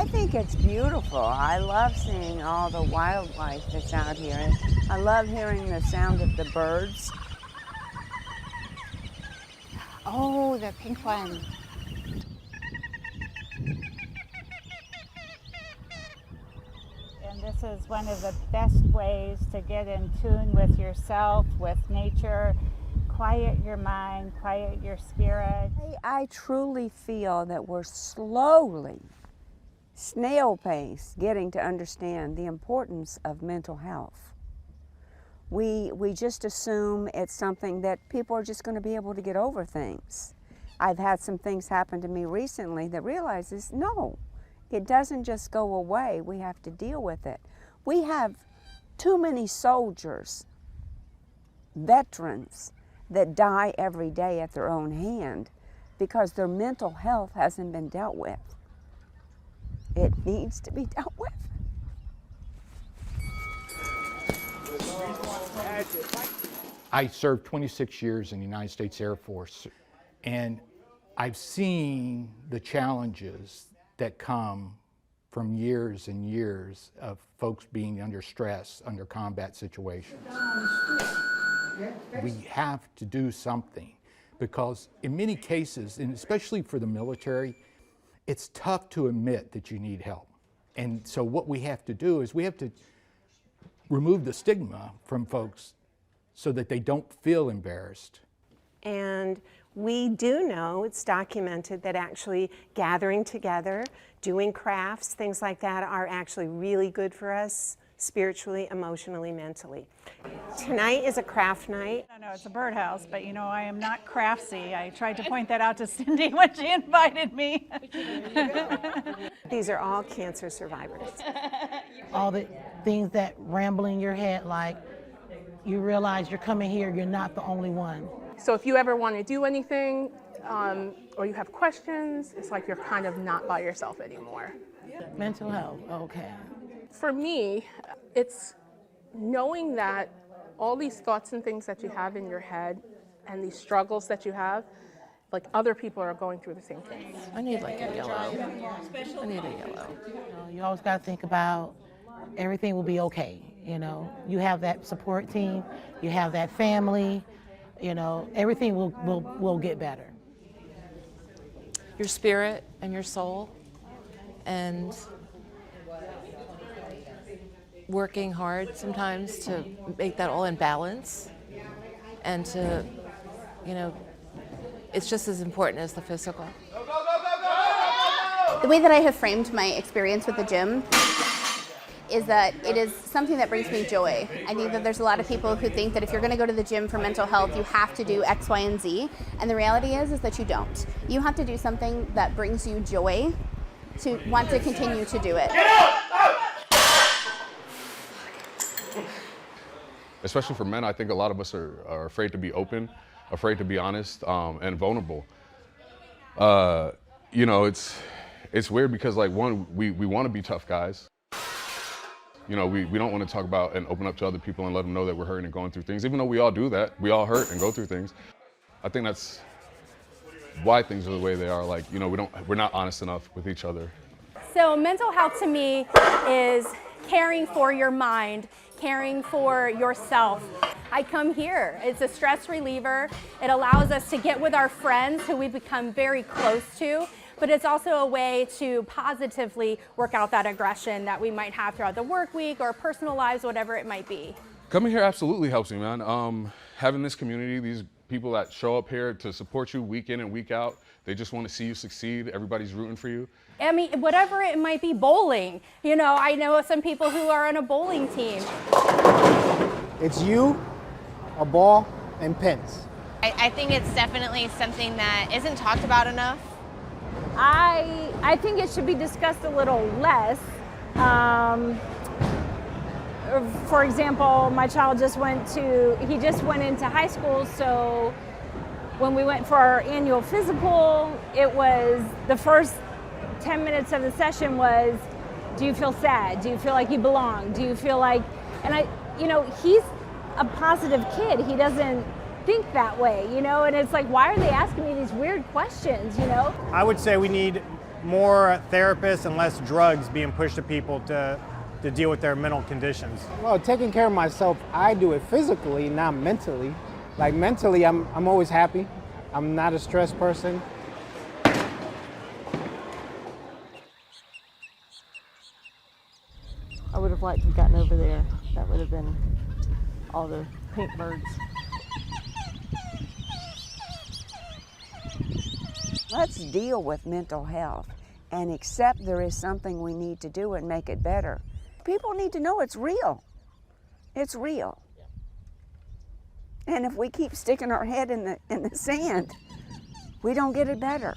I think it's beautiful. I love seeing all the wildlife that's out here. I love hearing the sound of the birds. Oh, the pink one. And this is one of the best ways to get in tune with yourself, with nature, quiet your mind, quiet your spirit. I truly feel that we're slowly, snail pace, getting to understand the importance of mental health. We just assume it's something that people are just going to be able to get over things. I've had some things happen to me recently that realizes, no, it doesn't just go away. We have to deal with it. We have too many soldiers, veterans, that die every day at their own hand because their mental health hasn't been dealt with. It needs to be dealt with. I served 26 years in the United States Air Force, and I've seen the challenges that come from years and years of folks being under stress, under combat situations. We have to do something because in many cases, and especially for the military, it's tough to admit that you need help. And so what we have to do is we have to remove the stigma from folks so that they don't feel embarrassed. And we do know, it's documented, that actually gathering together, doing crafts, things like that are actually really good for us spiritually, emotionally, mentally. Tonight is a craft night. I know it's a birdhouse, but you know, I am not craftsy. I tried to point that out to Cindy when she invited me. These are all cancer survivors. All the things that ramble in your head, like you realize you're coming here, you're not the only one. So if you ever want to do anything or you have questions, it's like you're kind of not by yourself anymore. Mental health, okay. For me, it's knowing that all these thoughts and things that you have in your head and these struggles that you have, like other people are going through the same things. I need like a yellow. I need a yellow. You always got to think about everything will be okay. You know, you have that support team, you have that family, you know, everything will get better. Your spirit and your soul, and working hard sometimes to make that all in balance, and to, you know, it's just as important as the physical. The way that I have framed my experience with the gym is that it is something that brings me joy. I think that there's a lot of people who think that if you're going to go to the gym for mental health, you have to do X, Y, and Z. And the reality is that you don't. You have to do something that brings you joy to want to continue to do it. Especially for men, I think a lot of us are afraid to be open, afraid to be honest, and vulnerable. You know, it's weird because, like, one, we want to be tough guys. You know, we don't want to talk about and open up to other people and let them know that we're hurting and going through things, even though we all do that. We all hurt and go through things. I think that's why things are the way they are. Like, you know, we're not honest enough with each other. So mental health to me is caring for your mind, caring for yourself. I come here. It's a stress reliever. It allows us to get with our friends who we've become very close to, but it's also a way to positively work out that aggression that we might have throughout the work week or personal lives, whatever it might be. Coming here absolutely helps me, man. Having this community, these people that show up here to support you week in and week out, they just want to see you succeed. Everybody's rooting for you. I mean, whatever it might be, bowling. You know, I know some people who are on a bowling team. It's you, a ball, and pins. I think it's definitely something that isn't talked about enough. I think it should be discussed a little less. For example, my child just went into high school, so when we went for our annual physical, it was the first 10 minutes of the session was, do you feel sad? Do you feel like you belong? Do you feel like, and you know, he's a positive kid. He doesn't think that way, you know, and it's like, why are they asking me these weird questions, you know? I would say we need more therapists and less drugs being pushed to people to deal with their mental conditions? Well, taking care of myself, I do it physically, not mentally. Like mentally, I'm always happy. I'm not a stressed person. I would have liked to have gotten over there. That would have been all the pink birds. Let's deal with mental health and accept there is something we need to do and make it better. People need to know it's real. It's real. And if we keep sticking our head in the sand, we don't get it better.